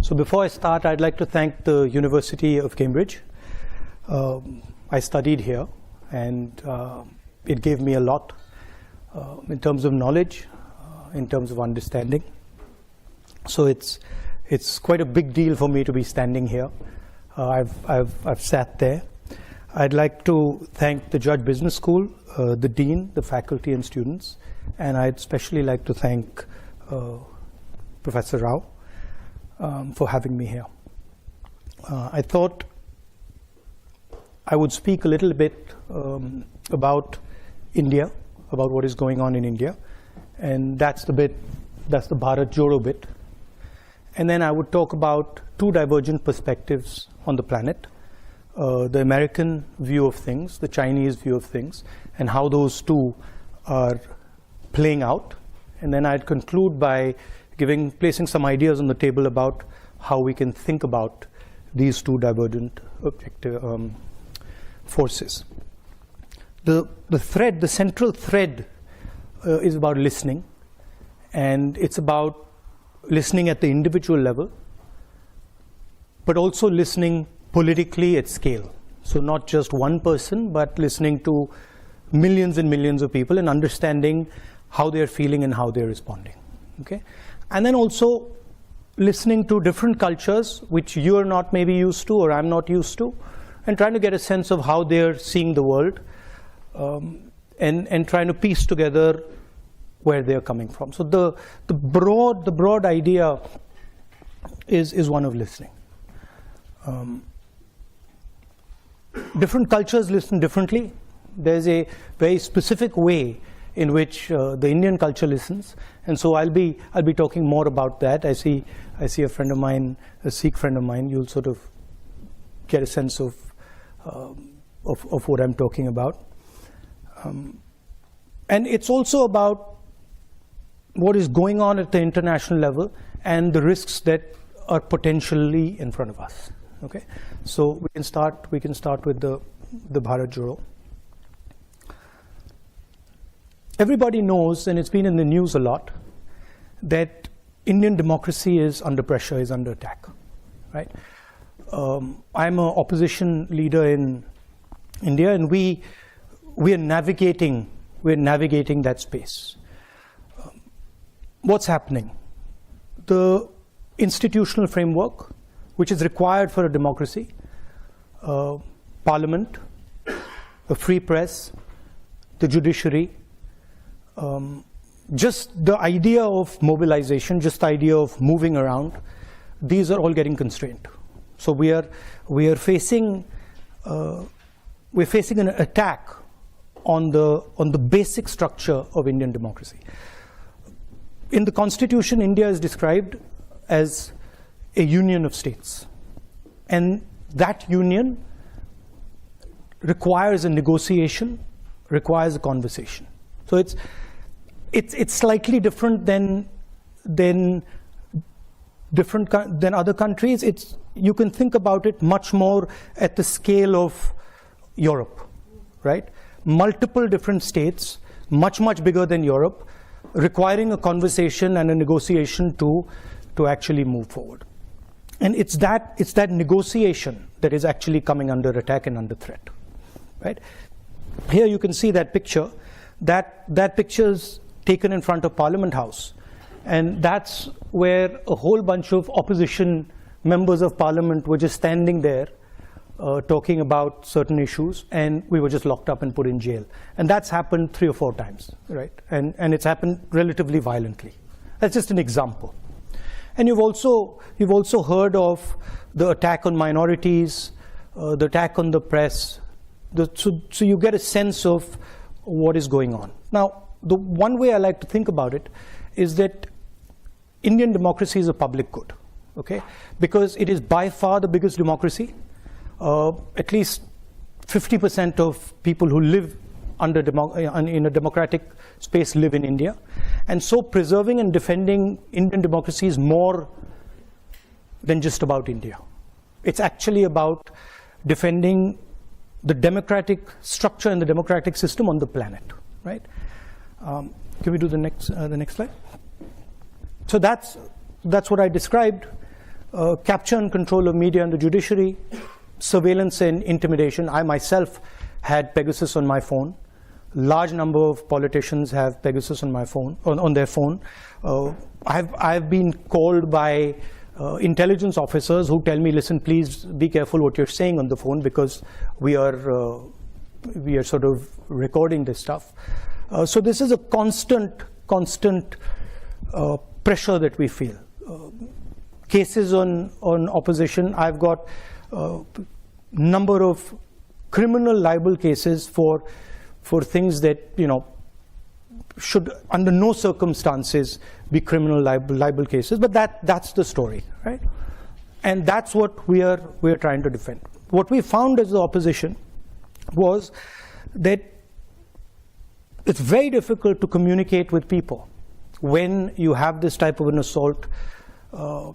So before I start, I'd like to thank the University of Cambridge. I studied here, and it gave me a lot in terms of knowledge, in terms of understanding. So it's quite a big deal for me to be standing here. I've sat there. I'd like to thank the Judge Business School, the Dean, the faculty and students, and I'd especially like to thank Professor Rao for having me here. I thought I would speak a little bit about India, about what is going on in India, and that's the Bharat Jodo bit. And then I would talk about two divergent perspectives on the planet, the American view of things, the Chinese view of things, and how those two are playing out. And then I'd conclude by placing some ideas on the table about how we can think about these two divergent forces. The central thread is about listening, and it's about listening at the individual level, but also listening politically at scale. So not just one person, but listening to millions and millions of people and understanding how they're feeling and how they're responding. Okay? And then also listening to different cultures, which you're not maybe used to or I'm not used to, and trying to get a sense of how they're seeing the world, and trying to piece together where they're coming from. So the broad idea is one of listening. Different cultures listen differently. There's a very specific way in which the Indian culture listens, and so I'll be talking more about that. I see a friend of mine, a Sikh friend of mine. You'll sort of get a sense of what I'm talking about, and it's also about what is going on at the international level and the risks that are potentially in front of us. Okay, so we can start with the Bharat Jodo. Everybody knows, and it's been in the news a lot, that Indian democracy is under pressure, is under attack, right? I'm an opposition leader in India, and we are navigating that space. What's happening? The institutional framework, which is required for a democracy, parliament, a free press, the judiciary, just the idea of mobilization, just the idea of moving around, these are all getting constrained. So we are facing an attack on the basic structure of Indian democracy. In the Constitution, India is described as a union of states, and that union requires a negotiation, requires a conversation. So it's slightly different than other countries. You can think about it much more at the scale of Europe, right? Multiple different states, much bigger than Europe, requiring a conversation and a negotiation to actually move forward. And it's that negotiation that is actually coming under attack and under threat, right? Here you can see that picture. That picture is taken in front of Parliament House, and that's where a whole bunch of opposition members of Parliament were just standing there talking about certain issues, and we were just locked up and put in jail. And that's happened 3 or 4 times, right? And it's happened relatively violently. That's just an example. And you've also heard of the attack on minorities, the attack on the press. So you get a sense of what is going on. Now, the one way I like to think about it is that Indian democracy is a public good, okay? Because it is by far the biggest democracy. At least 50% of people who live in a democratic space live in India. And so preserving and defending Indian democracy is more than just about India. It's actually about defending the democratic structure and the democratic system on the planet, right? Can we do the next slide? So that's what I described. capture and control of media and the judiciary, surveillance and intimidation. I myself had Pegasus on my phone. Large number of politicians have Pegasus on my phone, on their phone. I've been called by intelligence officers who tell me, listen, please be careful what you're saying on the phone, because we are sort of recording this stuff. So this is a constant pressure that we feel. Cases on opposition. I've got number of criminal libel cases for things that, you know, should under no circumstances be criminal libel cases, but that's the story, right? And that's what we are trying to defend. What we found as the opposition was that it's very difficult to communicate with people when you have this type of an assault on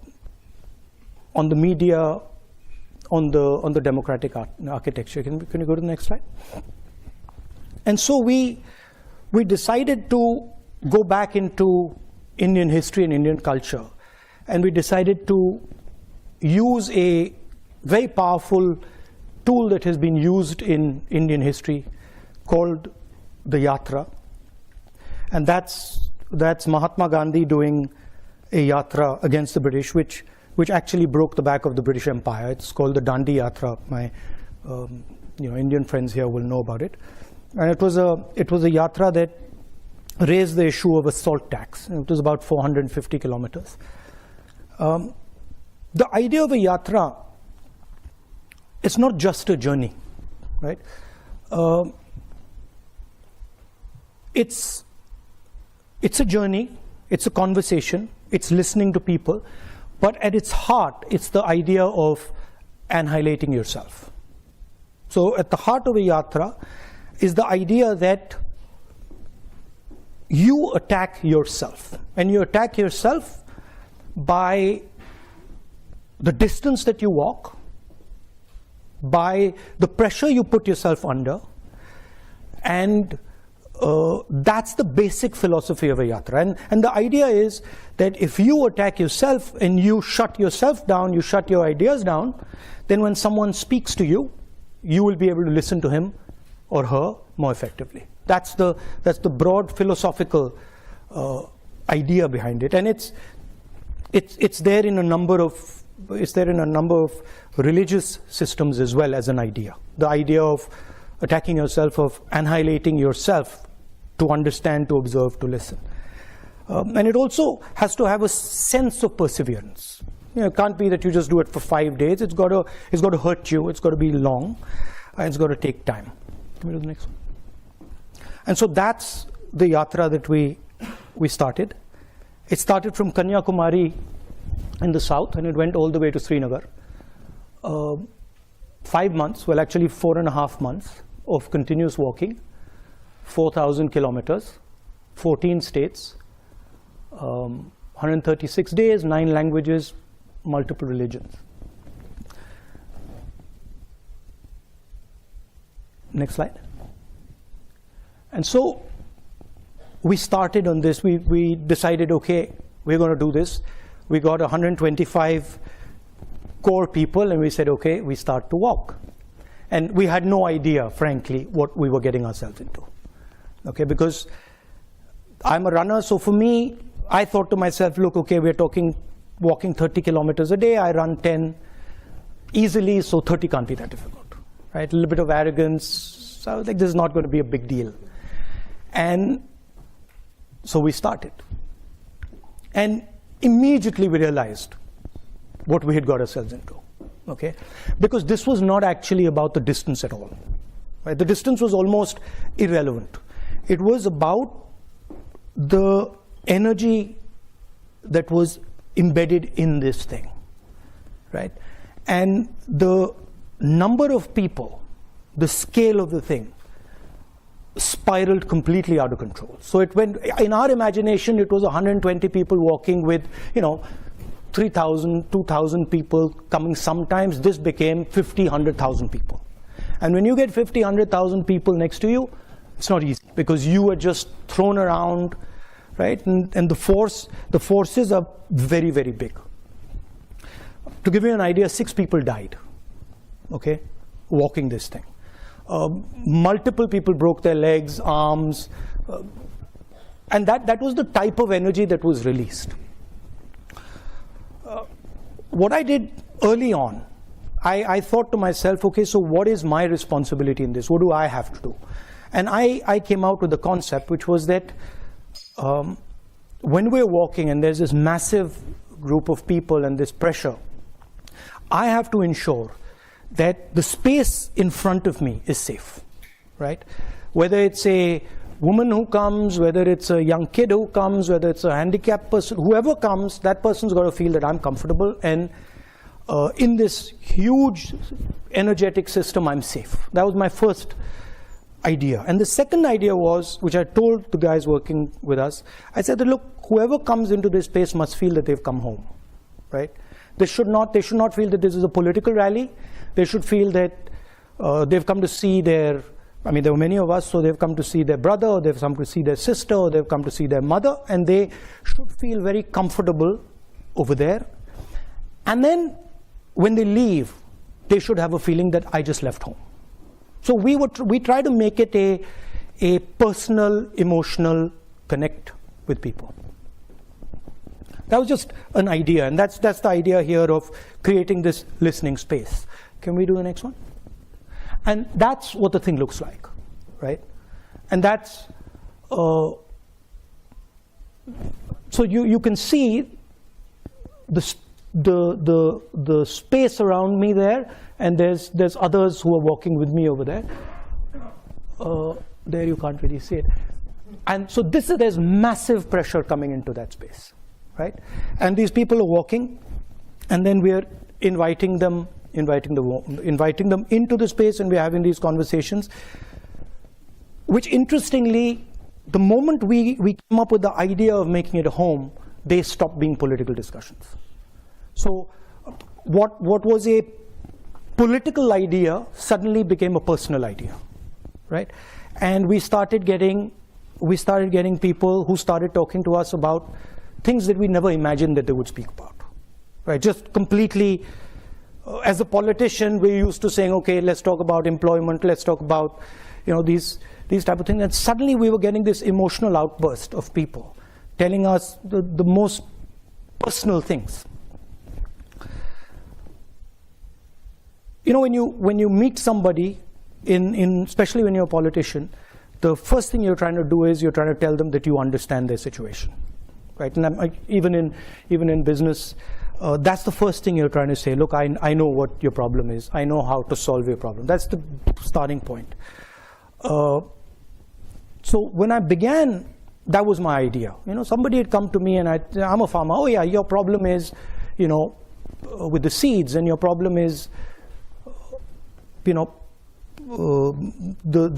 the media, on the democratic architecture. Can you go to the next slide? And so we decided to go back into Indian history and Indian culture, and we decided to use a very powerful tool that has been used in Indian history called the yatra. And that's Mahatma Gandhi doing a yatra against the British, which actually broke the back of the British Empire. It's called the Dandi Yatra. My Indian friends here will know about it. And it was a yatra that raised the issue of a salt tax. It was about 450 kilometers. The idea of a yatra, it's not just a journey, right? It's a journey, it's a conversation, it's listening to people, but at its heart, it's the idea of annihilating yourself. So at the heart of a yatra is the idea that you attack yourself, and you attack yourself by the distance that you walk, by the pressure you put yourself under, and that's the basic philosophy of a yatra. And the idea is that if you attack yourself and you shut yourself down, you shut your ideas down, then when someone speaks to you, you will be able to listen to him or her more effectively. That's the broad philosophical idea behind it, and it's there in a number of religious systems as well as an idea. The idea of attacking yourself, of annihilating yourself to understand, to observe, to listen. And it also has to have a sense of perseverance. It can't be that you just do it for 5 days. It's got to hurt you. It's got to be long. And it's got to take time. Can we do the next one? And so that's the yatra that we started. It started from Kanyakumari in the south, and it went all the way to Srinagar. 5 months, well actually 4.5 months of continuous walking, 4,000 kilometers, 14 states, 136 days, 9 languages, multiple religions. Next slide. And so we started on this. We decided, okay, we're going to do this. We got 125 core people, and we said, okay, we start to walk. And we had no idea, frankly, what we were getting ourselves into. Okay, because I'm a runner, so for me, I thought to myself, look, okay, we're walking 30 kilometers a day. I run 10 easily, so 30 can't be that difficult, right? A little bit of arrogance. So I was like, this is not going to be a big deal. And so we started. And immediately we realized what we had got ourselves into, okay? Because this was not actually about the distance at all, right? The distance was almost irrelevant. It was about the energy that was embedded in this thing, right? And the number of people, the scale of the thing, spiraled completely out of control. So it went, in our imagination, it was 120 people walking with, 3,000, 2,000 people coming sometimes. This became 50, 100,000 people. And when you get 50, 100,000 people next to you, it's not easy, because you are just thrown around, right? And the forces are very, very big. To give you an idea, 6 people died, okay, walking this thing. Multiple people broke their legs, arms, and that was the type of energy that was released. What I did early on, I thought to myself, okay, so what is my responsibility in this? What do I have to do? And I came out with the concept, which was that when we're walking and there's this massive group of people and this pressure, I have to ensure that the space in front of me is safe, right? Whether it's a woman who comes, whether it's a young kid who comes, whether it's a handicapped person, whoever comes, that person's got to feel that I'm comfortable, and in this huge energetic system, I'm safe. That was my first idea. And the second idea was, which I told the guys working with us, I said that, look, whoever comes into this space must feel that they've come home, right? They should not feel that this is a political rally. They should feel that they've come to see their, I mean, there were many of us, so they've come to see their brother, or they've come to see their sister, or they've come to see their mother, and they should feel very comfortable over there. And then when they leave, they should have a feeling that I just left home. So we try to make it a personal, emotional connect with people. That was just an idea, and that's the idea here of creating this listening space. Can we do the next one? And that's what the thing looks like, right? And that's so you can see the space around me there, and there's others who are walking with me over there. There you can't really see it. And so there's massive pressure coming into that space, right? And these people are walking, and then we're inviting them into the space, and we're having these conversations, which interestingly, the moment we came up with the idea of making it a home, they stopped being political discussions. So what was a political idea suddenly became a personal idea, right? And we started getting people who started talking to us about things that we never imagined that they would speak about, right? Just completely, as a politician, we're used to saying, okay, let's talk about employment, let's talk about, these type of things. And suddenly we were getting this emotional outburst of people telling us the most personal things. When you meet somebody, especially when you're a politician, the first thing you're trying to do is you're trying to tell them that you understand their situation, right? And even in business, that's the first thing you're trying to say. Look, I know what your problem is. I know how to solve your problem. That's the starting point. So when I began, that was my idea. Somebody had come to me, and I'm a farmer. Oh yeah, your problem is, with the seeds, and your problem is, the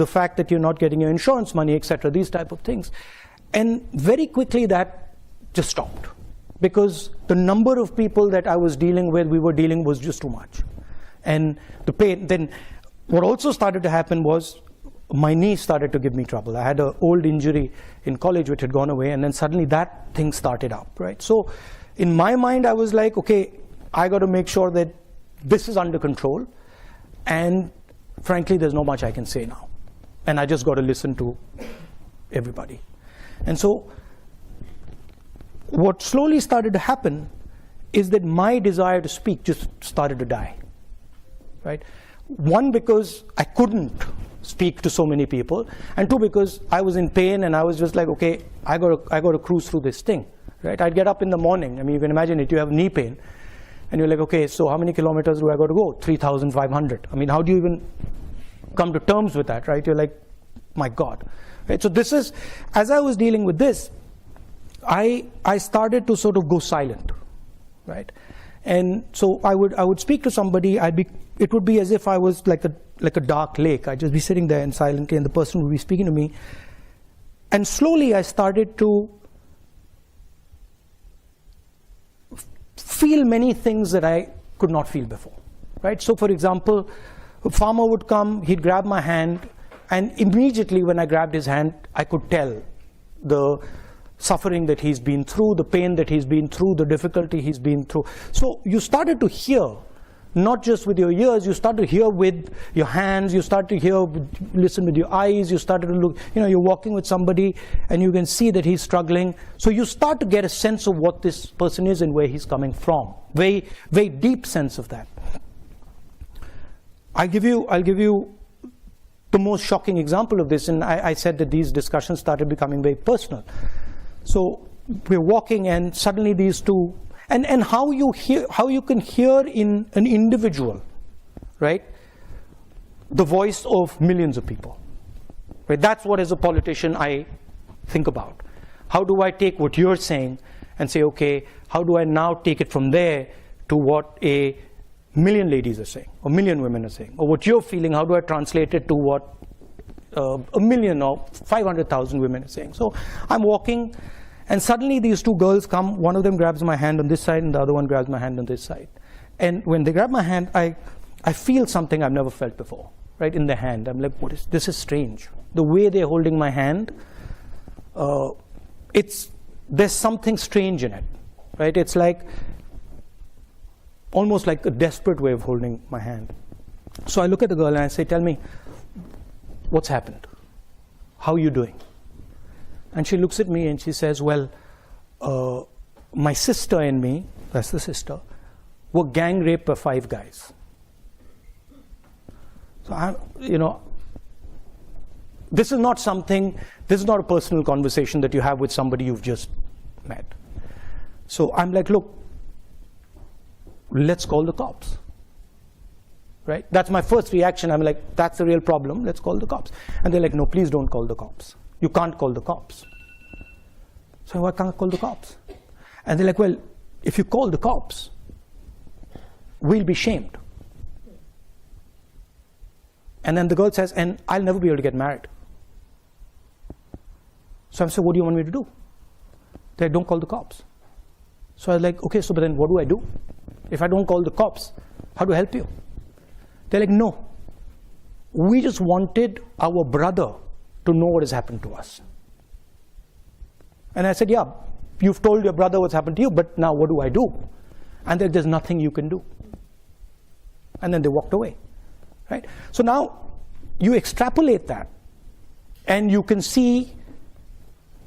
fact that you're not getting your insurance money, etc. These type of things, and very quickly that just stopped, because the number of people that I was dealing with, was just too much, and the pain. Then what also started to happen was my knee started to give me trouble. I had an old injury in college which had gone away, and then suddenly that thing started up, right? So in my mind, I was like, okay, I got to make sure that this is under control. And frankly, there's not much I can say now. And I just got to listen to everybody. And so what slowly started to happen is that my desire to speak just started to die, right? One, because I couldn't speak to so many people, and two, because I was in pain, and I was just like, okay, I got to cruise through this thing, right? I'd get up in the morning. I mean, you can imagine it. You have knee pain. And you're like, okay, so how many kilometers do I got to go? 3,500. I mean, how do you even come to terms with that, right? You're like, my God. Right? So this is, as I was dealing with this, I started to sort of go silent, right? And so I would speak to somebody. It would be as if I was like a dark lake. I'd just be sitting there and silently, and the person would be speaking to me. And slowly I started to feel many things that I could not feel before, right? So for example, a farmer would come, he'd grab my hand, and immediately when I grabbed his hand, I could tell suffering that he's been through, the pain that he's been through, the difficulty he's been through. So you started to hear, not just with your ears, you start to hear with your hands, you start to hear, listen with your eyes, you started to look, you're walking with somebody and you can see that he's struggling. So you start to get a sense of what this person is and where he's coming from. Very, very deep sense of that. I'll give you the most shocking example of this, and I said that these discussions started becoming very personal. So we're walking and suddenly these two, and how you can hear in an individual, right, the voice of millions of people, right? That's what as a politician I think about. How do I take what you're saying and say, okay, how do I now take it from there to what a million ladies are saying, or million women are saying, or what you're feeling, how do I translate it to what a million or 500,000 women are saying? So I'm walking, and suddenly these two girls come, one of them grabs my hand on this side, and the other one grabs my hand on this side. And when they grab my hand, I feel something I've never felt before, right, in the hand. I'm like, this is strange. The way they're holding my hand, there's something strange in it, right? It's like, almost like a desperate way of holding my hand. So I look at the girl and I say, tell me, what's happened? How are you doing? And she looks at me and she says, well, my sister and me, that's the sister, were gang raped by 5 guys. So this is not a personal conversation that you have with somebody you've just met. So I'm like, look, let's call the cops, right? That's my first reaction. I'm like, that's a real problem, let's call the cops. And they're like, no, please don't call the cops. You can't call the cops. So why can't I call the cops? And they're like, well, if you call the cops, we'll be shamed. And then the girl says, and I'll never be able to get married. So I said, what do you want me to do? They're like, don't call the cops. So I was like, okay, so but then what do I do? If I don't call the cops, how do I help you? They're like, no, we just wanted our brother to know what has happened to us. And I said, yeah, you've told your brother what's happened to you, but now what do I do? And they're like, there's nothing you can do. And then they walked away, right? So now you extrapolate that, and you can see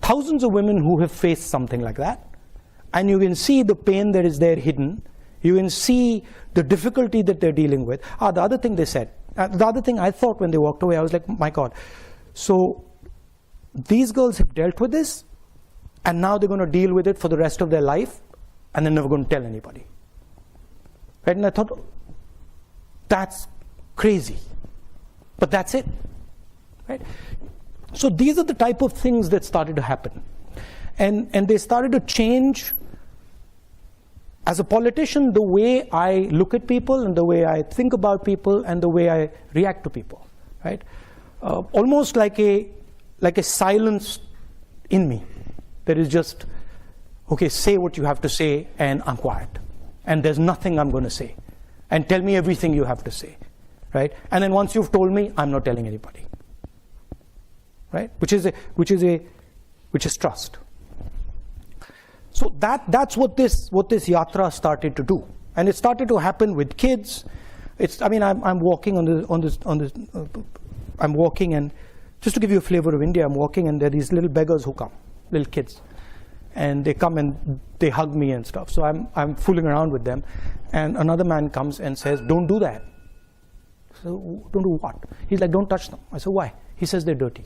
thousands of women who have faced something like that, and you can see the pain that is there hidden. You can see the difficulty that they're dealing with. The other thing they said, the other thing I thought when they walked away, I was like, my God, so these girls have dealt with this, and now they're going to deal with it for the rest of their life, and they're never going to tell anybody. Right? And I thought, that's crazy. But that's it. Right? So these are the type of things that started to happen. And they started to change. As a politician, the way I look at people and the way I think about people and the way I react to people, right? Almost like a silence in me that is just, okay, say what you have to say and I'm quiet. And there's nothing I'm going to say. And tell me everything you have to say, right? And then once you've told me, I'm not telling anybody, right? Which is trust. So that's what this yatra started to do, and it started to happen with kids. I'm walking I'm walking, and just to give you a flavor of India, I'm walking, and there are these little beggars who come, little kids, and they come and they hug me and stuff. So I'm fooling around with them, and another man comes and says, "Don't do that." So don't do what? He's like, "Don't touch them." I said, "Why?" He says, "They're dirty."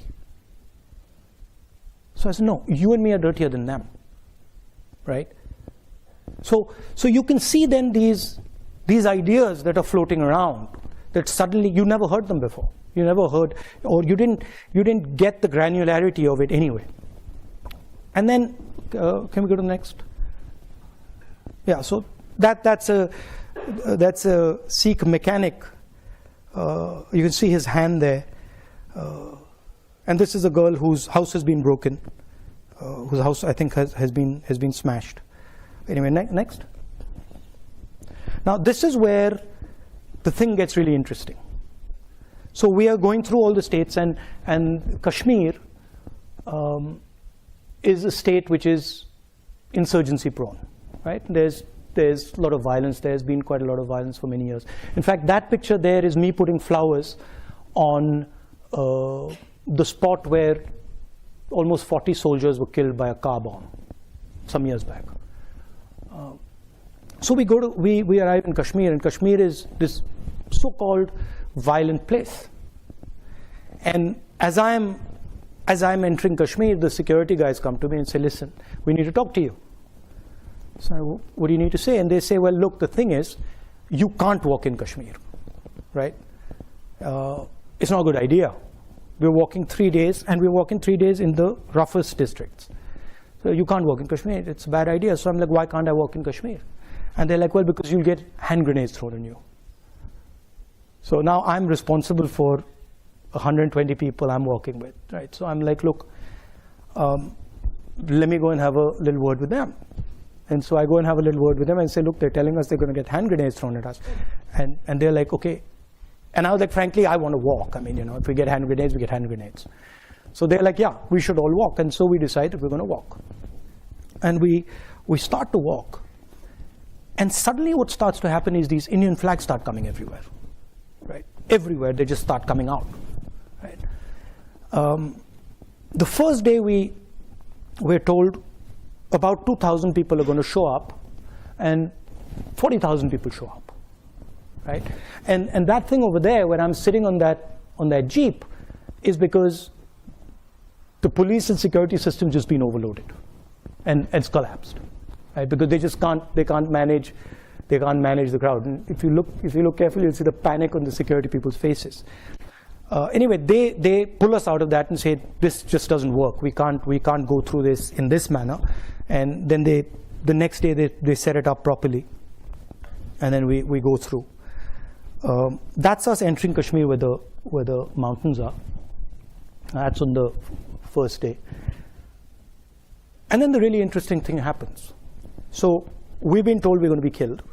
So I said, "No, you and me are dirtier than them." Right? So you can see then these ideas that are floating around that suddenly you never heard them before. You never heard, or you didn't get the granularity of it anyway. And then can we go to the next? Yeah. So that's a Sikh mechanic. You can see his hand there, and this is a girl whose house has been broken. Whose house I think has been smashed. Anyway, next. Now this is where the thing gets really interesting. So we are going through all the states, and Kashmir is a state which is insurgency prone, right? There's a lot of violence. There's been quite a lot of violence for many years. In fact, that picture there is me putting flowers on the spot where almost 40 soldiers were killed by a car bomb some years back. So we arrive in Kashmir, and Kashmir is this so-called violent place. And as I'm entering Kashmir, the security guys come to me and say, listen, we need to talk to you. So what do you need to say? And they say, well, look, the thing is, you can't walk in Kashmir, right? It's not a good idea. We're walking 3 days, and we're walking 3 days in the roughest districts. So you can't walk in Kashmir. It's a bad idea. So I'm like, why can't I walk in Kashmir? And they're like, well, because you'll get hand grenades thrown on you. So now I'm responsible for 120 people I'm working with, right? So I'm like, look, let me go and have a little word with them. And so I go and have a little word with them and say, look, they're telling us they're going to get hand grenades thrown at us. And they're like, okay. And I was like, frankly, I want to walk. I mean, you know, if we get hand grenades, we get hand grenades. So they're like, yeah, we should all walk. And so we decided we're going to walk. And we start to walk. And suddenly what starts to happen is these Indian flags start coming everywhere, right? Everywhere, they just start coming out, right? The first day we're told about 2,000 people are going to show up, and 40,000 people show up, right? And that thing over there, when I'm sitting on that jeep, is because the police and security system just been overloaded, and it's collapsed, right? Because they can't manage the crowd. And if you look carefully, you'll see the panic on the security people's faces. Anyway, they pull us out of that and say, this just doesn't work. We can't go through this in this manner. And then the next day they set it up properly, and then we go through. That's us entering Kashmir where the mountains are. That's on the first day. And then the really interesting thing happens. So we've been told we're going to be killed.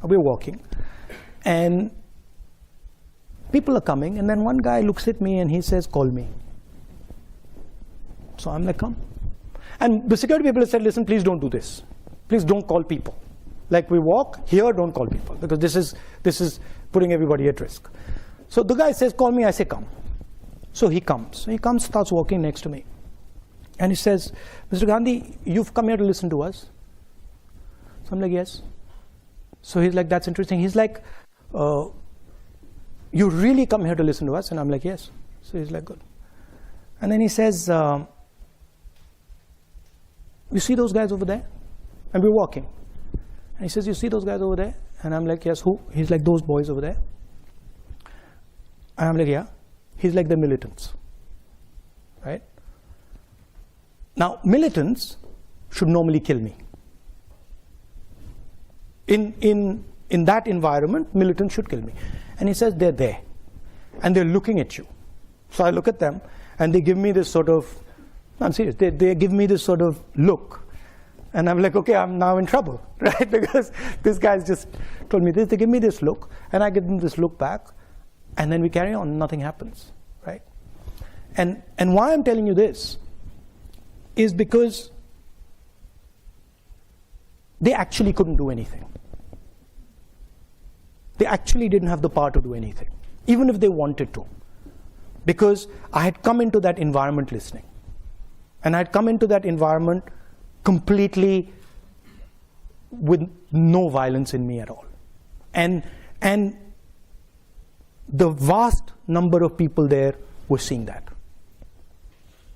We're walking, and people are coming, and then one guy looks at me and he says, call me. So I'm like, come. And the security people have said, listen, please don't do this. Please don't call people. Like, we walk here, don't call people, because this is putting everybody at risk. So the guy says, call me. I say, come. So he comes, starts walking next to me. And he says, Mr. Gandhi, you've come here to listen to us. So I'm like, yes. So he's like, that's interesting. He's like, you really come here to listen to us? And I'm like, yes. So he's like, good. And then he says, you see those guys over there? And we're walking. And he says, you see those guys over there? And I'm like, yes, who? He's like, those boys over there. And I'm like, yeah. He's like, the militants, right? Now, militants should normally kill me. In that environment, militants should kill me. And he says, they're there. And they're looking at you. So I look at them, and they give me this sort of, I'm serious, they give me this sort of look. And I'm like, okay, I'm now in trouble, right? Because this guy's just told me this. They give me this look, and I give them this look back, and then we carry on, nothing happens, right? And why I'm telling you this is because they actually couldn't do anything. They actually didn't have the power to do anything, even if they wanted to. Because I had come into that environment listening. And I had come into that environment completely with no violence in me at all. And the vast number of people there were seeing that,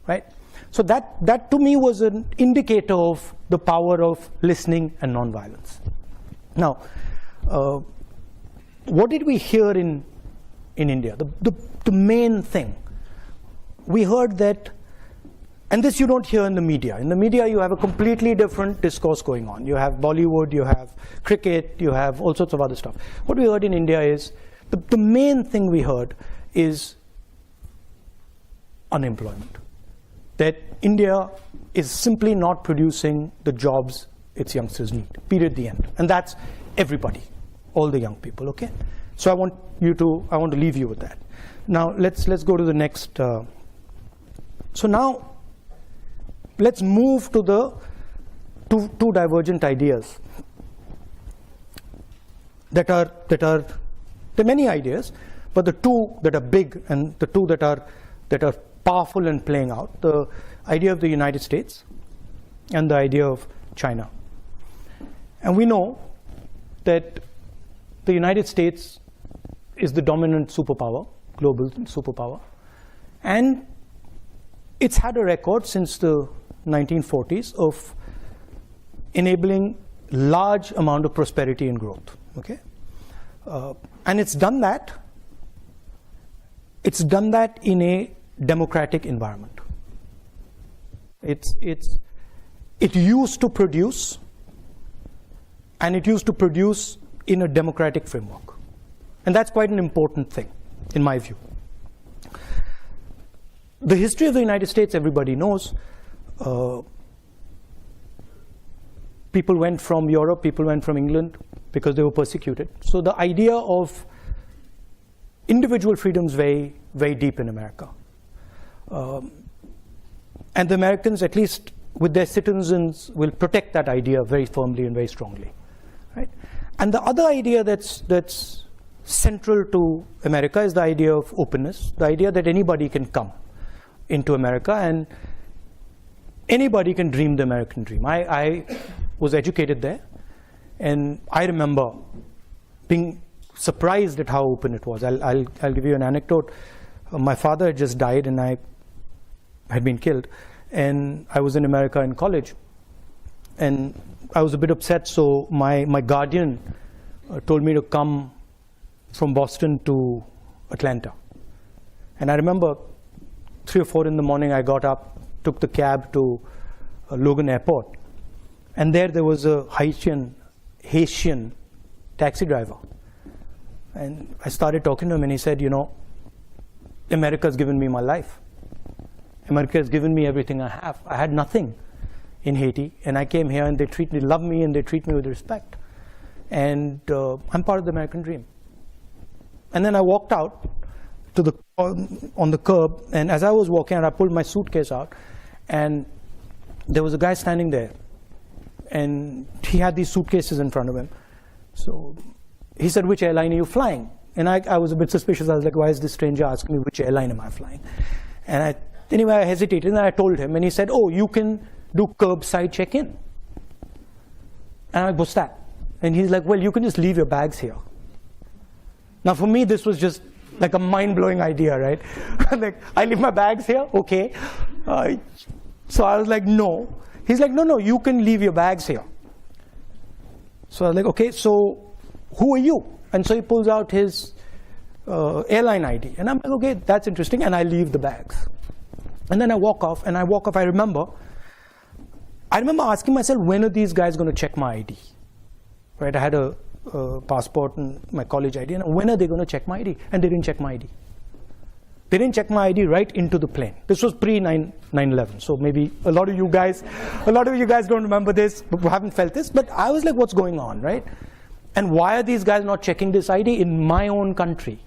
right? So that to me was an indicator of the power of listening and nonviolence. Now, what did we hear in India? The main thing, we heard that, and this you don't hear in the media. In the media, you have a completely different discourse going on. You have Bollywood, you have cricket, you have all sorts of other stuff. What we heard in India is, the main thing we heard is unemployment. That India is simply not producing the jobs its youngsters need, period, the end. And that's everybody, all the young people, okay? So I want to leave you with that. Now let's go to the next. So now let's move to the two divergent ideas that are there are many ideas, but the two that are big and the two that are powerful and playing out: the idea of the United States and the idea of China. And we know that the United States is the dominant superpower, global superpower, and it's had a record since the 1940s of enabling large amount of prosperity and growth. Okay, and it's done that in a democratic environment. It used to produce, and it used to produce in a democratic framework. And that's quite an important thing, in my view. The history of the United States, everybody knows. People went from Europe, people went from England because they were persecuted. So the idea of individual freedom is very, very deep in America. And the Americans, at least with their citizens, will protect that idea very firmly and very strongly. Right? And the other idea that's central to America is the idea of openness, the idea that anybody can come into America and anybody can dream the American dream. I was educated there, and I remember being surprised at how open it was. I'll give you an anecdote. My father had just died, and I had been killed, and I was in America in college, and I was a bit upset. So my guardian told me to come from Boston to Atlanta, and I remember 3 or 4 in the morning. I got up, took the cab to Logan Airport, and there was a Haitian taxi driver. And I started talking to him, and he said, you know, America's given me my life. America has given me everything I have. I had nothing in Haiti, and I came here, and they love me, and they treat me with respect. And I'm part of the American dream. And then I walked out to on the curb, and as I was walking out, I pulled my suitcase out, and there was a guy standing there, and he had these suitcases in front of him. So he said, which airline are you flying? And I was a bit suspicious. I was like, why is this stranger asking me which airline am I flying? And anyway, I hesitated, and I told him, and he said, oh, you can do curbside check-in. And I was, what's that? And he's like, well, you can just leave your bags here. Now, for me, this was just like a mind-blowing idea, right? Like, I leave my bags here? Okay. So I was like, no. He's like, no, you can leave your bags here. So I was like, okay, so who are you? And so he pulls out his airline ID. And I'm like, okay, that's interesting. And I leave the bags. And then I walk off, I remember asking myself, when are these guys going to check my ID? Right, I had a passport and my college ID, and when are they going to check my ID? And they didn't check my ID. They didn't check my ID right into the plane. This was pre-9/11, so maybe a lot of you guys don't remember this, but haven't felt this. But I was like, what's going on, right? And why are these guys not checking this ID? In my own country,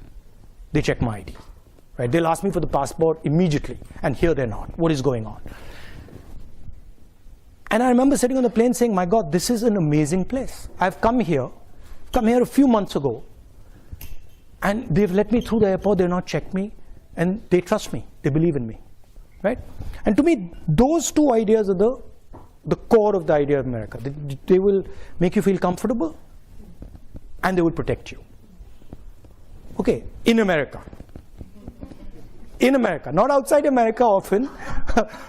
they check my ID. Right? They'll ask me for the passport immediately, and here they're not. What is going on? And I remember sitting on the plane saying, my God, this is an amazing place. I've come here a few months ago, and they've let me through the airport. They've not checked me, and they trust me. They believe in me, right? And to me, those two ideas are the core of the idea of America. They will make you feel comfortable, and they will protect you. Okay, in America. In America, not outside America often.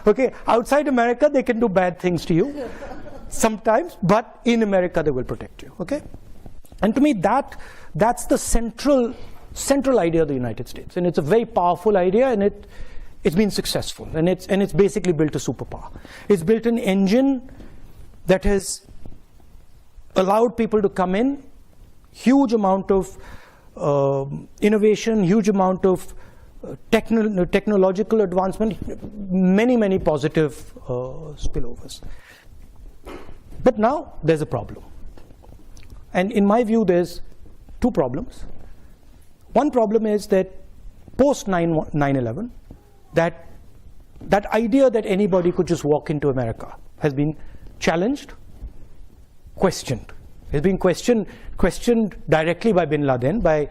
Okay, outside America, they can do bad things to you sometimes, but in America, they will protect you. Okay, and to me, that's the central idea of the United States, and it's a very powerful idea, and it's been successful, and it's basically built a superpower. It's built an engine that has allowed people to come in, huge amount of innovation, huge amount of technological advancement, many positive spillovers. But now there's a problem. And in my view, there's two problems. One problem is that post 9/11, that that idea that anybody could just walk into America has been challenged, questioned. It's been questioned directly by bin Laden, by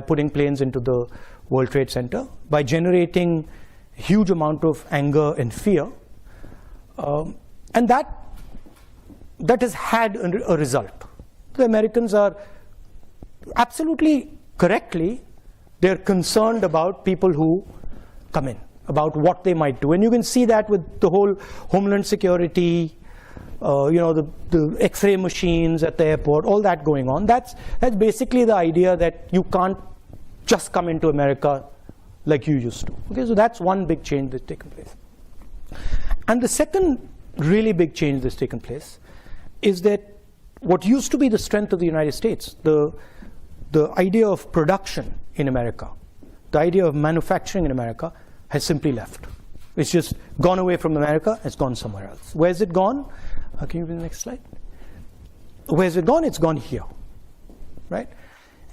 putting planes into the World Trade Center, by generating huge amount of anger and fear, and that has had a result. The Americans are absolutely correctly, they're concerned about people who come in, about what they might do, and you can see that with the whole Homeland Security, the X-ray machines at the airport, all that going on. That's basically the idea that you can't just come into America like you used to. Okay, so that's one big change that's taken place. And the second really big change that's taken place is that what used to be the strength of the United States, the idea of production in America, the idea of manufacturing in America, has simply left. It's just gone away from America, it's gone somewhere else. Where's it gone? Can you give me the next slide? Where's it gone? It's gone here, right?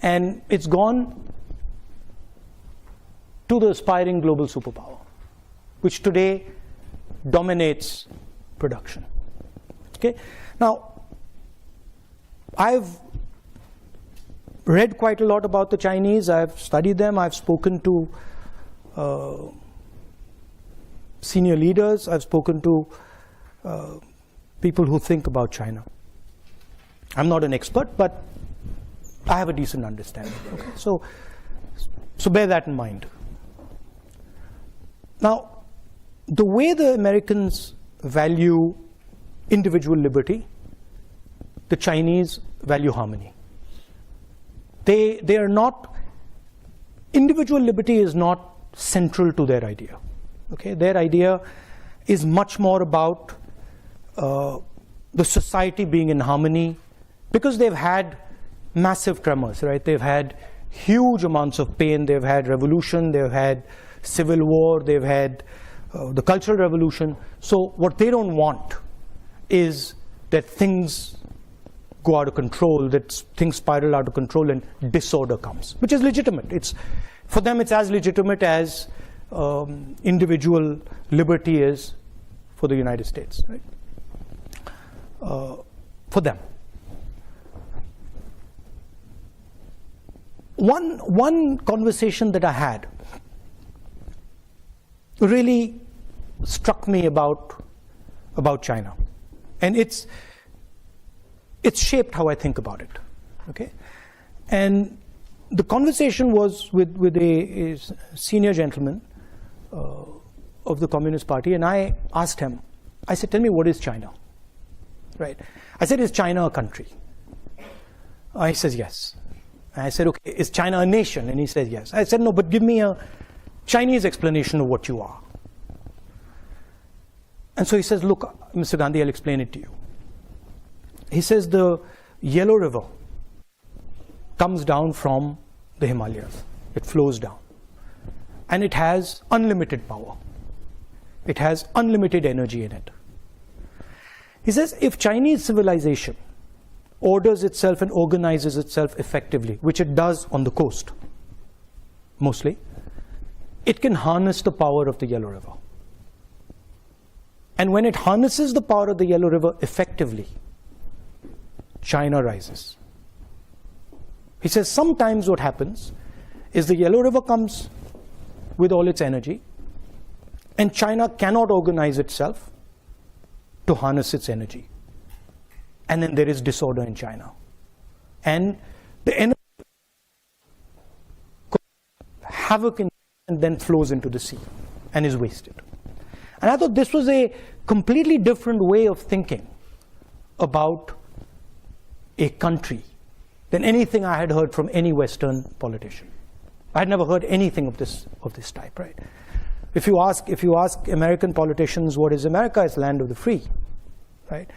And it's gone to the aspiring global superpower, which today dominates production. Okay? Now, I've read quite a lot about the Chinese. I've studied them. I've spoken to senior leaders. I've spoken to people who think about China. I'm not an expert, but I have a decent understanding. Okay? So bear that in mind. Now, the way the Americans value individual liberty, the Chinese value harmony. They are not, individual liberty is not central to their idea. Okay? Their idea is much more about the society being in harmony, because they've had massive tremors, right? They've had huge amounts of pain, they've had revolution, they've had civil war, they've had the Cultural Revolution. So what they don't want is that things go out of control, that things spiral out of control and disorder comes, which is legitimate. For them, it's as legitimate as individual liberty is for the United States, right? For them. One conversation that I had really struck me about China, and it's shaped how I think about it. Okay, and the conversation was with a senior gentleman of the Communist Party, and I asked him. I said, "Tell me, what is China?" Right? I said, "Is China a country?" He says, "Yes." And I said, "Okay, is China a nation?" And he said, "Yes." I said, "No, but give me a Chinese explanation of what you are." And so he says, "Look, Mr. Gandhi, I'll explain it to you." He says the Yellow River comes down from the Himalayas. It flows down. And it has unlimited power. It has unlimited energy in it. He says if Chinese civilization orders itself and organizes itself effectively, which it does on the coast, mostly, it can harness the power of the Yellow River. And when it harnesses the power of the Yellow River effectively, China rises. He says sometimes what happens is the Yellow River comes with all its energy, and China cannot organize itself to harness its energy. And then there is disorder in China. And the energy havoc and then flows into the sea and is wasted. And I thought this was a completely different way of thinking about a country than anything I had heard from any Western politician. I had never heard anything of this type, right? If you ask American politicians what is America, it's land of the free, right?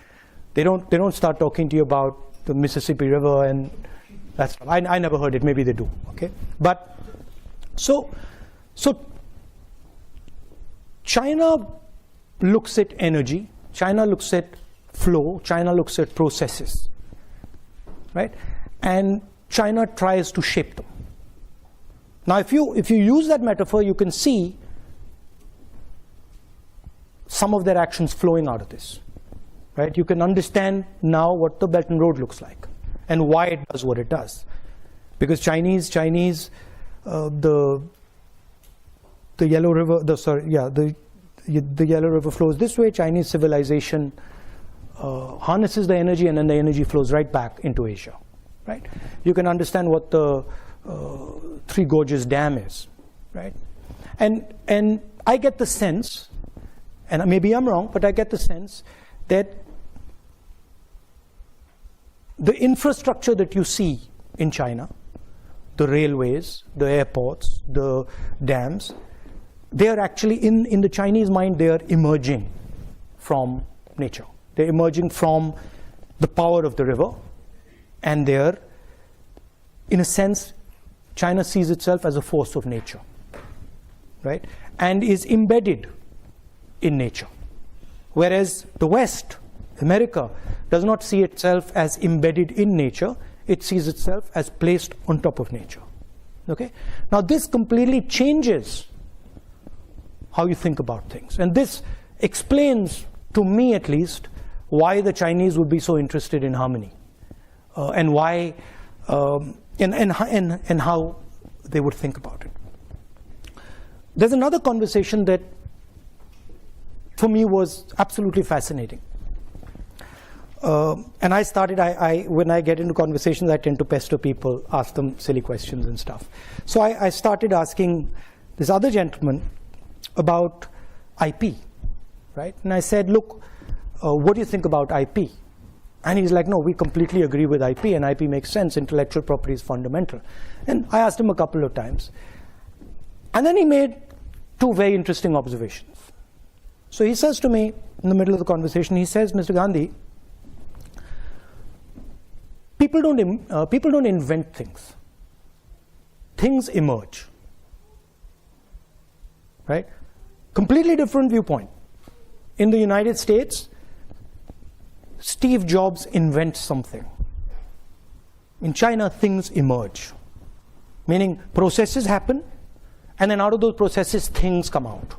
They don't start talking to you about the Mississippi River and that's I never heard it. Maybe they do, okay? But so China looks at energy, China looks at flow, China looks at processes, right? And China tries to shape them. Now, if you use that metaphor, you can see some of their actions flowing out of this, right? You can understand now what the Belt and Road looks like and why it does what it does. Because Chinese, the Yellow River, the Yellow River flows this way. Chinese civilization harnesses the energy, and then the energy flows right back into Asia, right? You can understand what the Three Gorges Dam is, right? And I get the sense, and maybe I'm wrong, but I get the sense that the infrastructure that you see in China, the railways, the airports, the dams, they are actually, in the Chinese mind, they are emerging from nature. They're emerging from the power of the river, and they're, in a sense, China sees itself as a force of nature, right? And is embedded in nature. Whereas the West, America, does not see itself as embedded in nature. It sees itself as placed on top of nature. Okay? Now this completely changes how you think about things. And this explains, to me at least, why the Chinese would be so interested in harmony, and why, and how they would think about it. There's another conversation that, for me, was absolutely fascinating. And I started, when I get into conversations, I tend to pester people, ask them silly questions and stuff. So I started asking this other gentleman about IP, right? And I said, look, what do you think about IP? And he's like, no, we completely agree with IP, and IP makes sense. Intellectual property is fundamental. And I asked him a couple of times. And then he made two very interesting observations. So he says to me, in the middle of the conversation, he says, Mr. Gandhi, people don't invent things. Things emerge. Right? Completely different viewpoint. In the United States, Steve Jobs invents something. In China, things emerge. Meaning processes happen, and then out of those processes, things come out.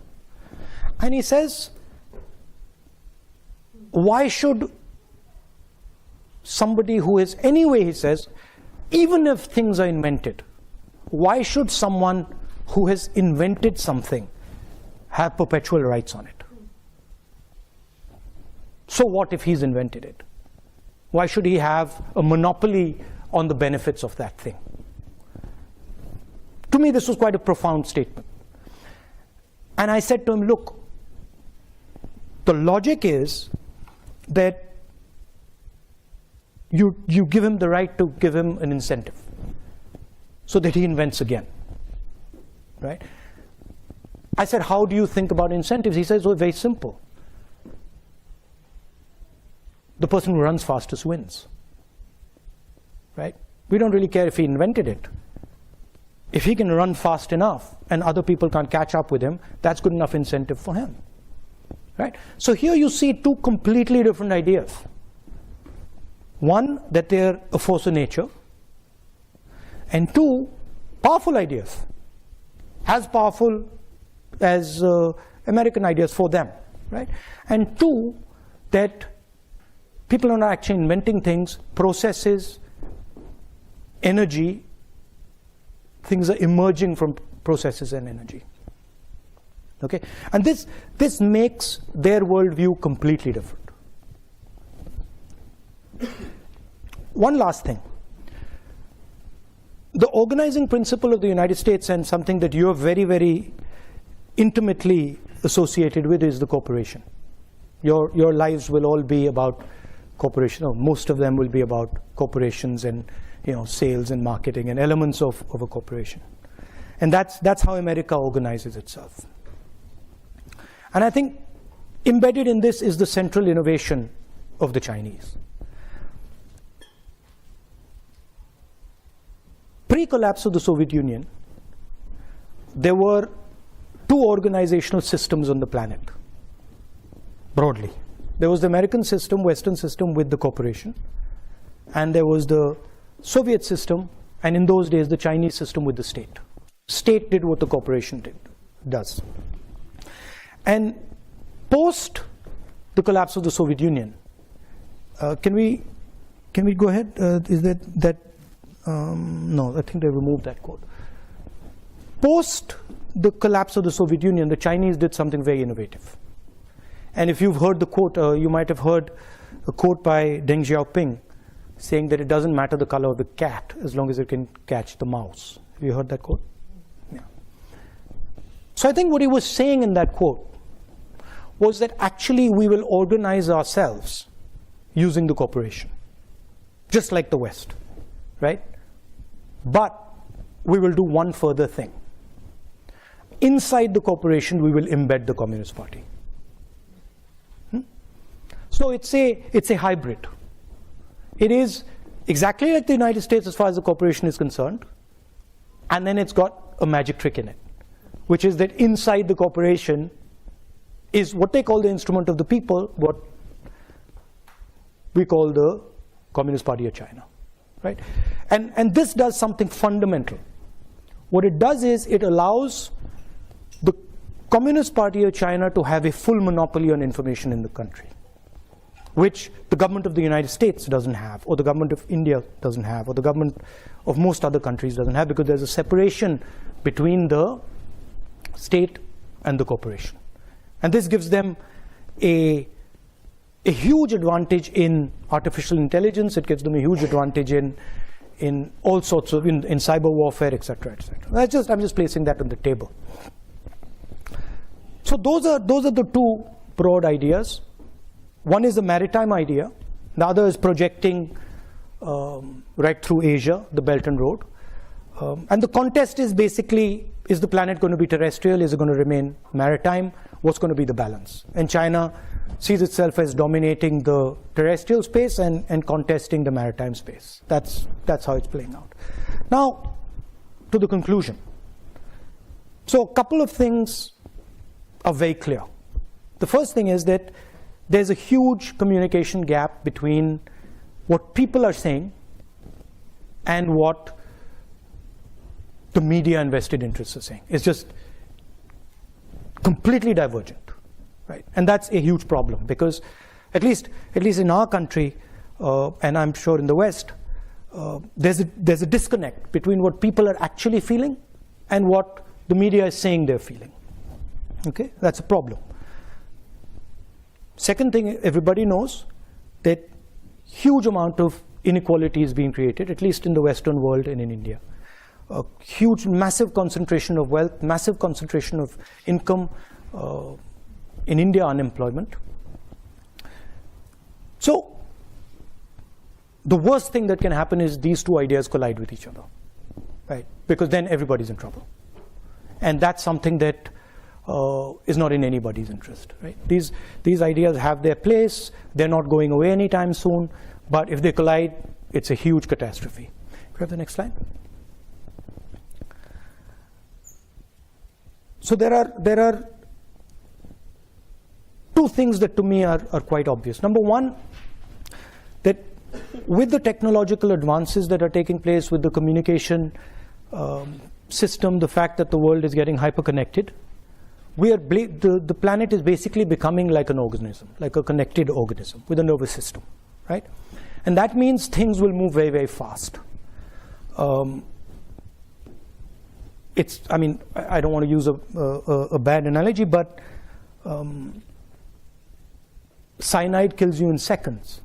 And he says, why should somebody who is, anyway, he says, even if things are invented, why should someone who has invented something have perpetual rights on it? So what if he's invented it? Why should he have a monopoly on the benefits of that thing? To me, this was quite a profound statement. And I said to him, look, the logic is that you give him the right to give him an incentive so that he invents again, right? I said, how do you think about incentives? He says, oh, very simple. The person who runs fastest wins, right? We don't really care if he invented it. If he can run fast enough and other people can't catch up with him, that's good enough incentive for him, right? So here you see two completely different ideas. One, that they're a force of nature, and two, powerful ideas, as powerful as American ideas for them, right? And two, that people are not actually inventing things, processes, energy, things are emerging from processes and energy. Okay? And this makes their worldview completely different. One last thing. The organizing principle of the United States, and something that you're very, very intimately associated with, is the corporation. Your lives will all be about corporation, or most of them will be about corporations and sales and marketing and elements of a corporation. And that's how America organizes itself. And I think embedded in this is the central innovation of the Chinese. Pre-collapse of the Soviet Union, there were two organizational systems on the planet, broadly. There was the American system, Western system, with the corporation, and there was the Soviet system, and in those days the Chinese system with the state. State did what the corporation does. And Post the collapse of the Soviet Union, can we go ahead? Is that no, I think they removed that quote. Post the collapse of the Soviet Union, the Chinese did something very innovative. And if you've heard the quote, you might have heard a quote by Deng Xiaoping saying that it doesn't matter the color of the cat as long as it can catch the mouse. Have you heard that quote? Yeah. So I think what he was saying in that quote was that actually we will organize ourselves using the cooperation, just like the West, right? But we will do one further thing. Inside the cooperation, we will embed the Communist Party. So it's a hybrid. It is exactly like the United States as far as the cooperation is concerned, and then it's got a magic trick in it, which is that inside the cooperation is what they call the instrument of the people, what we call the Communist Party of China, right? And this does something fundamental. What it does is it allows the Communist Party of China to have a full monopoly on information in the country, which the government of the United States doesn't have, or the government of India doesn't have, or the government of most other countries doesn't have, because there's a separation between the state and the corporation. And this gives them a huge advantage in artificial intelligence. It gives them a huge advantage in all sorts of, in cyber warfare, etc., etc. I'm just placing that on the table. So those are the two broad ideas. One is the maritime idea. The other is projecting right through Asia, the Belt and Road. And the contest is basically, is the planet going to be terrestrial? Is it going to remain maritime? What's going to be the balance? And China sees itself as dominating the terrestrial space and contesting the maritime space. That's how it's playing out. Now, to the conclusion. So a couple of things are very clear. The first thing is that there's a huge communication gap between what people are saying and what the media and vested interests are saying. It's just completely divergent, right? And that's a huge problem, because at least in our country, and I'm sure in the West, there's a disconnect between what people are actually feeling and what the media is saying they're feeling. Okay, that's a problem. Second thing, everybody knows that huge amount of inequality is being created, at least in the Western world and in India. A huge, massive concentration of wealth, massive concentration of income, in India, unemployment. So the worst thing that can happen is these two ideas collide with each other, right? Because then everybody's in trouble. And that's something that is not in anybody's interest, right? These ideas have their place. They're not going away anytime soon. But if they collide, it's a huge catastrophe. Can we have the next slide? So there are two things that to me are quite obvious. Number one, that with the technological advances that are taking place, with the communication system, the fact that the world is getting hyper-connected, the planet is basically becoming like an organism, like a connected organism with a nervous system, right? And that means things will move very, very fast. I mean, I don't want to use a bad analogy, but cyanide kills you in seconds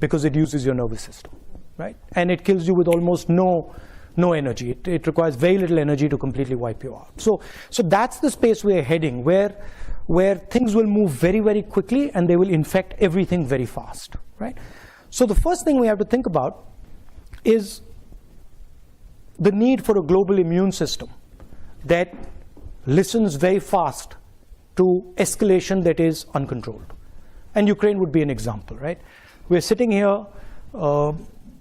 because it uses your nervous system, right? And it kills you with almost no energy. It requires very little energy to completely wipe you out. So that's the space we're heading, where things will move very, very quickly and they will infect everything very fast, right? So the first thing we have to think about is the need for a global immune system that listens very fast to escalation that is uncontrolled. And Ukraine would be an example, right? We're sitting here,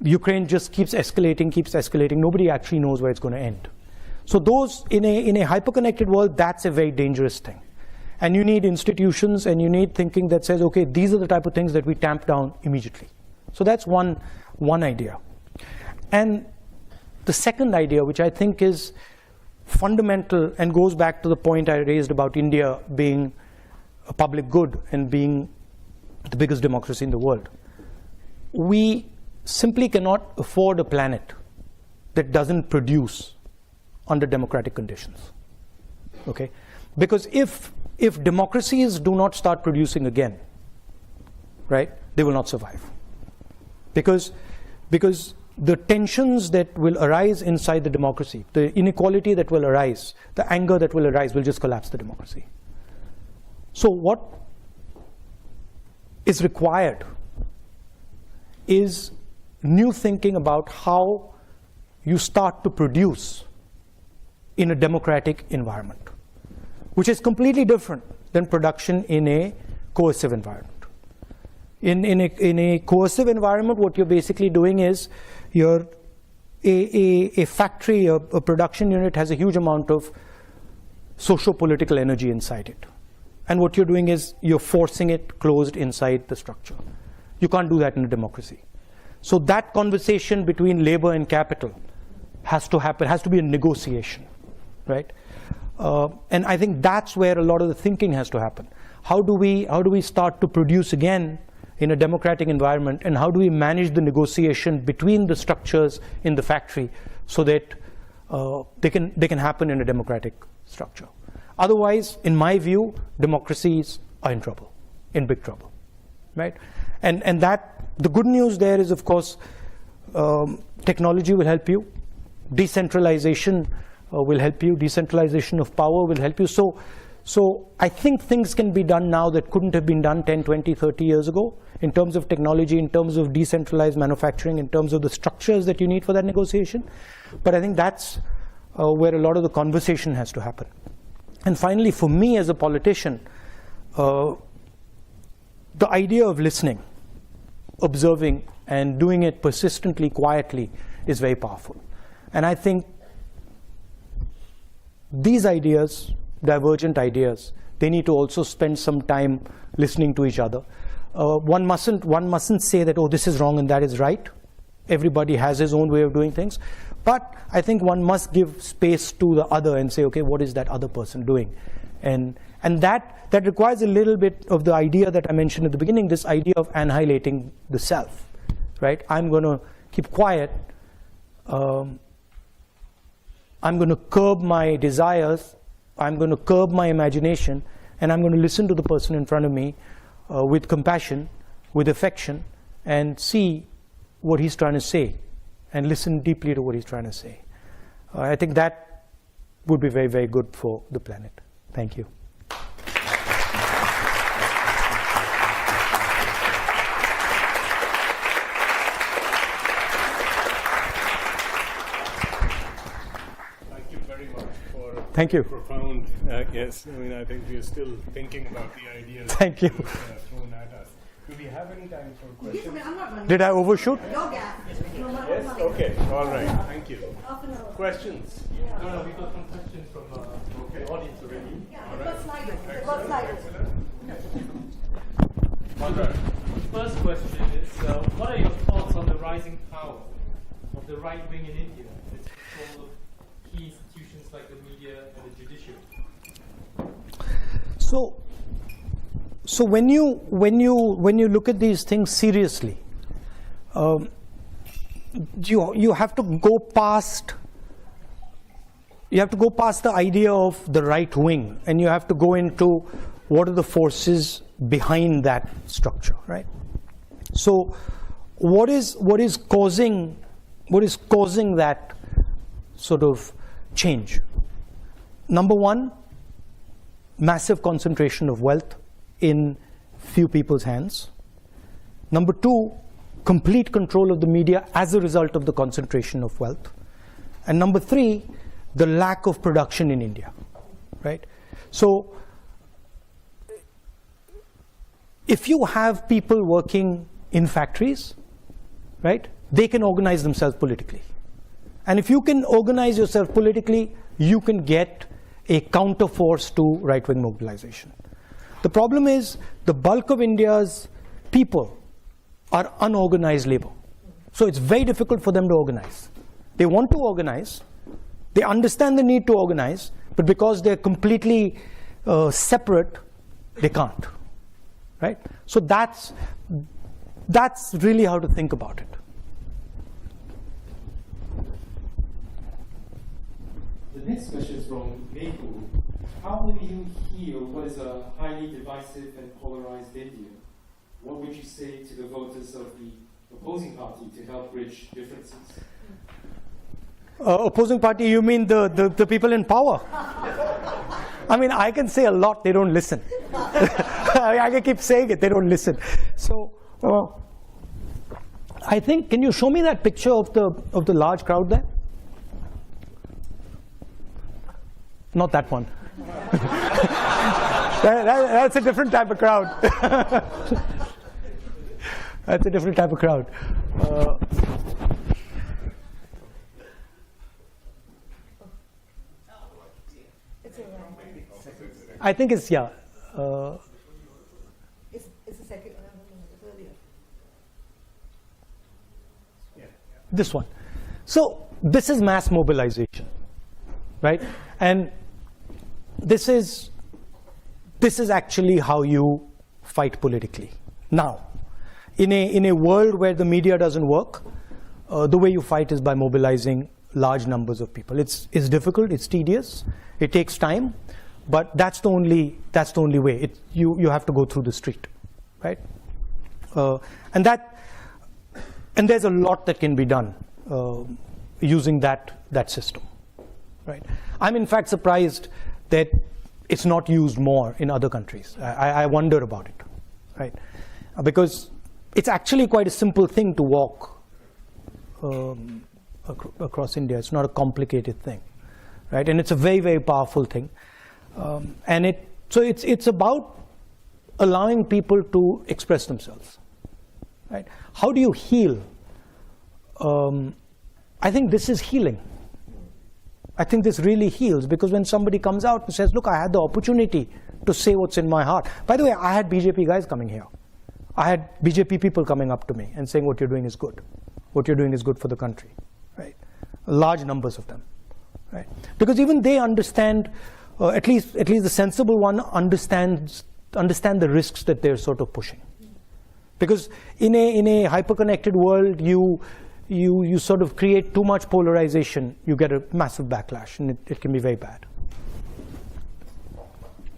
Ukraine just keeps escalating. Nobody actually knows where it's going to end. So those, in a hyper-connected world, that's a very dangerous thing. And you need institutions and you need thinking that says, okay, these are the type of things that we tamp down immediately. So that's one idea. And the second idea, which I think is fundamental and goes back to the point I raised about India being a public good and being the biggest democracy in the world, we simply cannot afford a planet that doesn't produce under democratic conditions. Okay? Because if democracies do not start producing again, right, they will not survive. Because the tensions that will arise inside the democracy, the inequality that will arise, the anger that will arise will just collapse the democracy. So what is required is new thinking about how you start to produce in a democratic environment, which is completely different than production in a coercive environment. In a coercive environment, what you're basically doing is a factory, a production unit has a huge amount of socio-political energy inside it. And what you're doing is you're forcing it closed inside the structure. You can't do that in a democracy. So that conversation between labor and capital has to happen, has to be a negotiation, right? And I think that's where a lot of the thinking has to happen. How do we start to produce again in a democratic environment, and how do we manage the negotiation between the structures in the factory so that they can happen in a democratic structure? Otherwise, in my view, democracies are in trouble, in big trouble, right? And that the good news there is, of course, technology will help you, decentralization will help you, decentralization of power will help you. So I think things can be done now that couldn't have been done 10, 20, 30 years ago in terms of technology, in terms of decentralized manufacturing, in terms of the structures that you need for that negotiation. But I think that's where a lot of the conversation has to happen. And finally, for me as a politician, the idea of listening, observing, and doing it persistently, quietly is very powerful. And I think these ideas, divergent ideas, they need to also spend some time listening to each other. One mustn't say that, oh, this is wrong and that is right. Everybody has his own way of doing things. But I think one must give space to the other and say, okay, what is that other person doing? And that requires a little bit of the idea that I mentioned at the beginning, this idea of annihilating the self, right? I'm going to keep quiet. I'm going to curb my desires. I'm going to curb my imagination, and I'm going to listen to the person in front of me with compassion, with affection, and see what he's trying to say, and listen deeply to what he's trying to say. I think that would be very, very good for the planet. Thank you. Thank you. Profound, yes. I mean, I think we are still thinking about the ideas. Thank you. Thrown at us. Do we have any time for questions? Did I overshoot? Yes. Okay. All right. Thank you. Questions? No, we got some questions from the audience already. All right. All right. First question is, what are your thoughts on the rising power of the right wing in India? Its control of key institutions like the media and the judiciary. So when you look at these things seriously, you have to go past. You have to go past the idea of the right wing, and you have to go into what are the forces behind that structure, right? So, what is causing that sort of change? Number one, massive concentration of wealth in few people's hands. Number two, complete control of the media as a result of the concentration of wealth. And number three, the lack of production in India, right? So, if you have people working in factories, right, they can organize themselves politically. And if you can organize yourself politically, you can get a counterforce to right-wing mobilization. The problem is the bulk of India's people are unorganized labor. So it's very difficult for them to organize. They want to organize, they understand the need to organize, but because they're completely separate, They can't, right? So that's really how to think about it. The next question is from Meku. How will you heal what is a highly divisive and polarized India? What would you say to the voters of the opposing party to help bridge differences? Opposing party, you mean the people in power? I mean, I can say a lot, they don't listen. I can keep saying it, they don't listen. So, I think, can you show me that picture of the large crowd there? Not that one. That's a different type of crowd. That's a different type of crowd. I think it's, yeah. It's a second, earlier. This one. So this is mass mobilization, right? And this is actually how you fight politically. Now, in a world where the media doesn't work, the way you fight is by mobilizing large numbers of people. It's difficult, it's tedious, it takes time, but that's the only way. You have to go through the street, right? And there's a lot that can be done using that system, right? I'm in fact surprised that it's not used more in other countries. I wonder about it, right? Because it's actually quite a simple thing to walk across India. It's not a complicated thing, right? And it's a very, very powerful thing. And it's about allowing people to express themselves, right? How do you heal? I think this is healing. I think this really heals, because when somebody comes out and says, look, I had the opportunity to say what's in my heart. By the way, I had BJP guys coming here. I had BJP people coming up to me and saying what you're doing is good. What you're doing is good for the country, right? Large numbers of them, right? Because even they understand, at least the sensible one understand the risks that they're sort of pushing. Because in a hyper-connected world, you sort of create too much polarization, you get a massive backlash, and it can be very bad.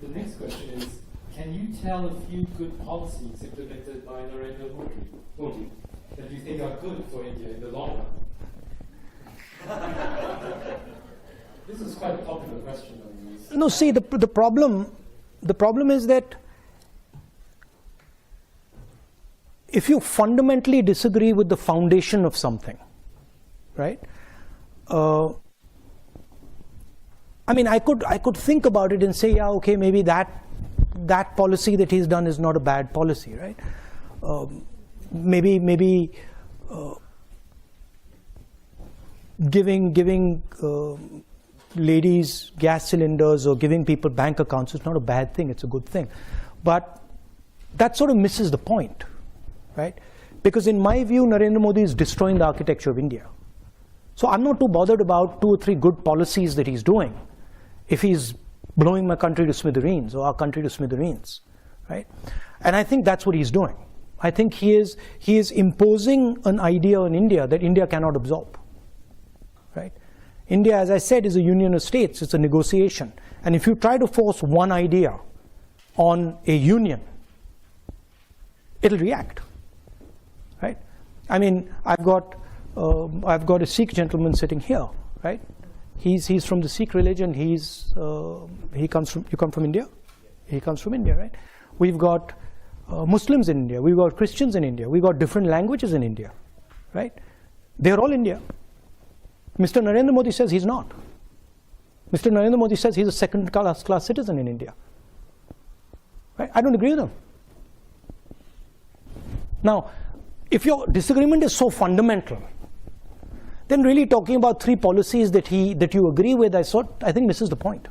The next question is, can you tell a few good policies implemented by Narendra Modi that you think are good for India in the long run? This is quite a popular question. No, see, the problem is that if you fundamentally disagree with the foundation of something, right? I mean, I could think about it and say, yeah, okay, maybe that policy that he's done is not a bad policy, right? Maybe giving ladies gas cylinders or giving people bank accounts is not a bad thing, it's a good thing. But that sort of misses the point, right? Because in my view, Narendra Modi is destroying the architecture of India. So I'm not too bothered about 2 or 3 good policies that he's doing if he's blowing my country to smithereens or our country to smithereens, right? And I think that's what he's doing. I think he is imposing an idea on India that India cannot absorb, right? India, as I said, is a union of states. It's a negotiation. And if you try to force one idea on a union, it'll react, right? I mean, I've got a Sikh gentleman sitting here, right? He's from the Sikh religion. You come from India? He comes from India, right? We've got Muslims in India. We've got Christians in India. We've got different languages in India, right? They're all India. Mr. Narendra Modi says he's not. Mr. Narendra Modi says he's a second-class citizen in India. Right? I don't agree with him. Now, if your disagreement is so fundamental, then really talking about 3 policies that you agree with, I think misses the point.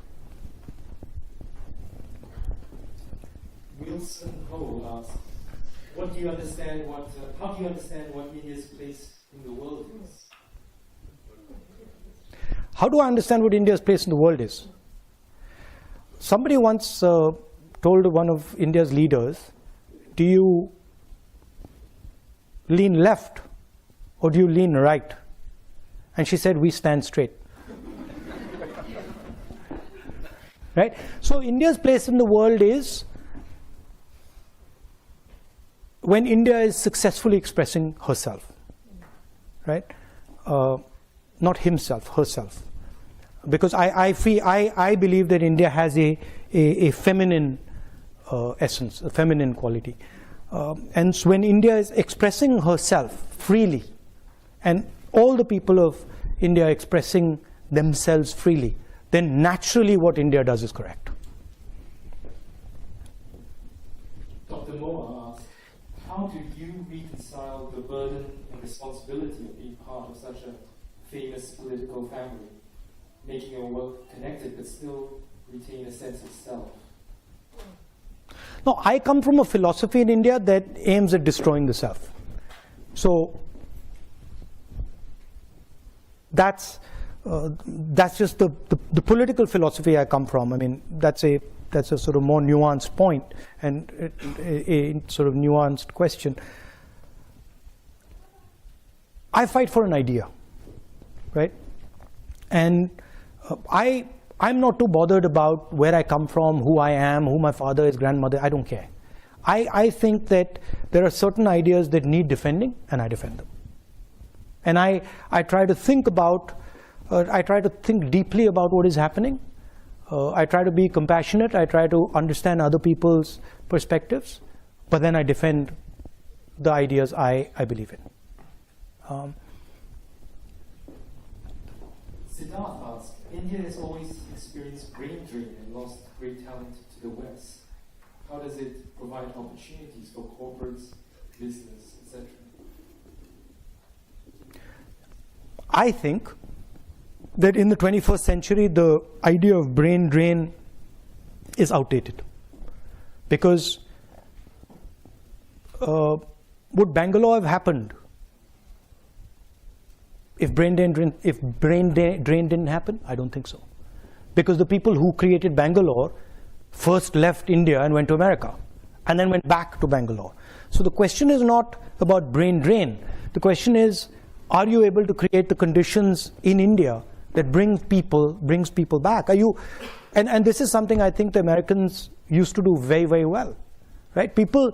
Wilson Ho asks, how do you understand what India's place in the world is? How do I understand what India's place in the world is? Somebody once told one of India's leaders, do you lean left or do you lean right? And she said, we stand straight. Right? So India's place in the world is when India is successfully expressing herself, right? Not himself, herself. Because I believe that India has a feminine essence, a feminine quality. And so when India is expressing herself freely, and all the people of India expressing themselves freely, then naturally what India does is correct. Dr. Moa asks, how do you reconcile the burden and responsibility of being part of such a famous political family, making your work connected but still retain a sense of self? No, I come from a philosophy in India that aims at destroying the self. So that's just the political philosophy I come from. I mean, that's a sort of more nuanced point and a sort of nuanced question. I fight for an idea, right? And I'm not too bothered about where I come from, who I am, who my father is, grandmother. I don't care. I think that there are certain ideas that need defending, and I defend them. And I try to think about, I try to think deeply about what is happening. I try to be compassionate. I try to understand other people's perspectives, but then I defend the ideas I believe in. Siddharth asks, India has always experienced brain drain and lost great talent to the West. How does it provide opportunities for corporates, business, etc.? I think that in the 21st century, the idea of brain drain is outdated. Because would Bangalore have happened if brain drain didn't happen? I don't think so. Because the people who created Bangalore first left India and went to America, and then went back to Bangalore. So the question is not about brain drain. The question is, are you able to create the conditions in India that brings people back? Are you, and this is something I think the Americans used to do very, very well, right? People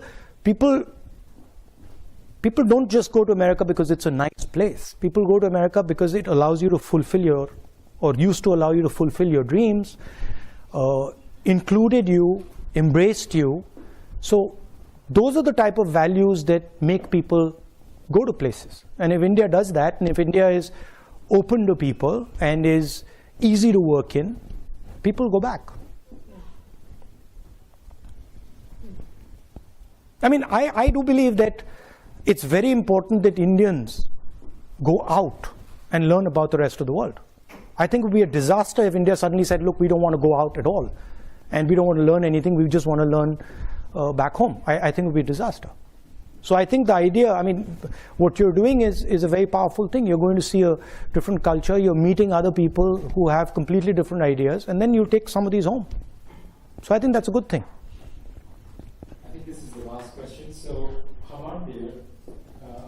don't just go to America because it's a nice place. People go to America because it allows you to fulfill your, or used to allow you to fulfill your dreams, included you, embraced you. So those are the type of values that make people go to places. And if India does that, and if India is open to people and is easy to work in, people go back. I mean, I do believe that it's very important that Indians go out and learn about the rest of the world. I think it would be a disaster if India suddenly said, look, we don't want to go out at all, and we don't want to learn anything, we just want to learn back home. I think it would be a disaster. So I think the idea, I mean, what you're doing is a very powerful thing. You're going to see a different culture, you're meeting other people who have completely different ideas, and then you take some of these home. So I think that's a good thing. I think this is the last question. So Hamandir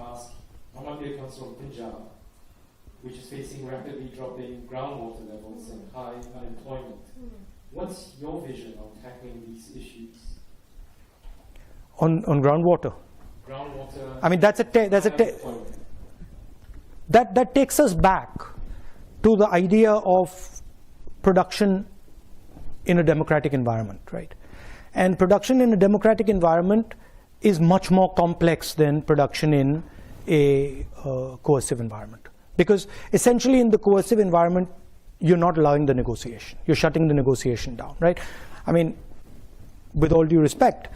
asks, Hamandir comes from Punjab, which is facing rapidly dropping groundwater levels and high unemployment. What's your vision on tackling these issues? On groundwater? Groundwater. I mean, that takes us back to the idea of production in a democratic environment, right? And production in a democratic environment is much more complex than production in a coercive environment. Because essentially in the coercive environment, you're not allowing the negotiation. You're shutting the negotiation down, right? I mean, with all due respect,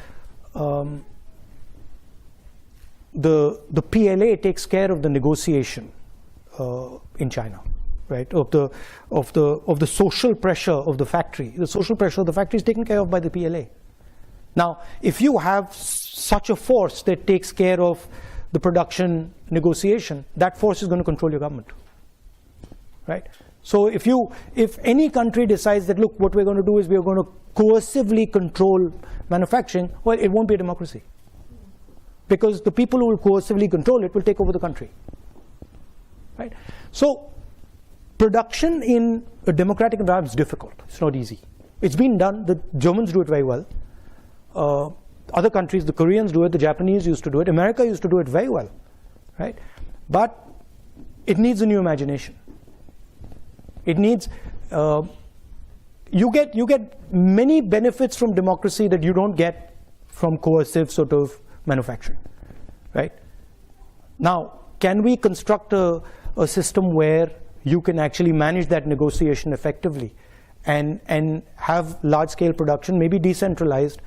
the PLA takes care of the negotiation in China, right? Of the social pressure of the factory. The social pressure of the factory is taken care of by the PLA. Now, if you have such a force that takes care of the production negotiation, that force is going to control your government. right? So if any country decides that, look, what we're going to do is we're going to coercively control manufacturing, well, it won't be a democracy. Because the people who will coercively control it will take over the country, right? So production in a democratic environment is difficult. It's not easy. It's been done. The Germans do it very well. Other countries, the Koreans do it, the Japanese used to do it, America used to do it very well, right? But it needs a new imagination. It needs, you get many benefits from democracy that you don't get from coercive sort of manufacturing, right? Now, can we construct a system where you can actually manage that negotiation effectively and have large-scale production, maybe decentralized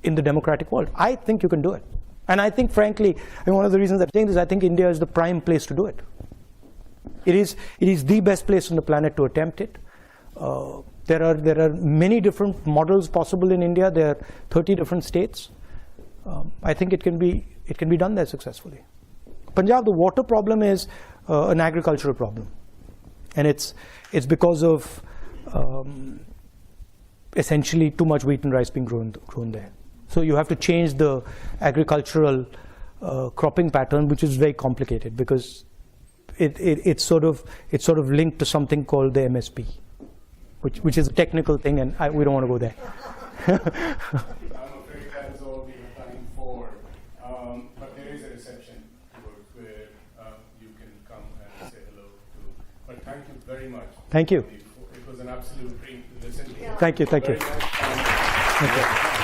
in the democratic world? I think you can do it. And I think, frankly, and one of the reasons I'm saying this, I think India is the prime place to do it. It is the best place on the planet to attempt it. There are many different models possible in India. There are 30 different states. I think it can be done there successfully. Punjab, the water problem is an agricultural problem, and it's because of essentially too much wheat and rice being grown there. So you have to change the agricultural cropping pattern, which is very complicated because it's sort of linked to something called the MSP, which is a technical thing, and we don't want to go there. I'm afraid that is all we have time for. But there is a reception where you can come and say hello to. But thank you very much. Thank you. It was an absolute dream to listen to you. Thank you. Very nice. Thank you.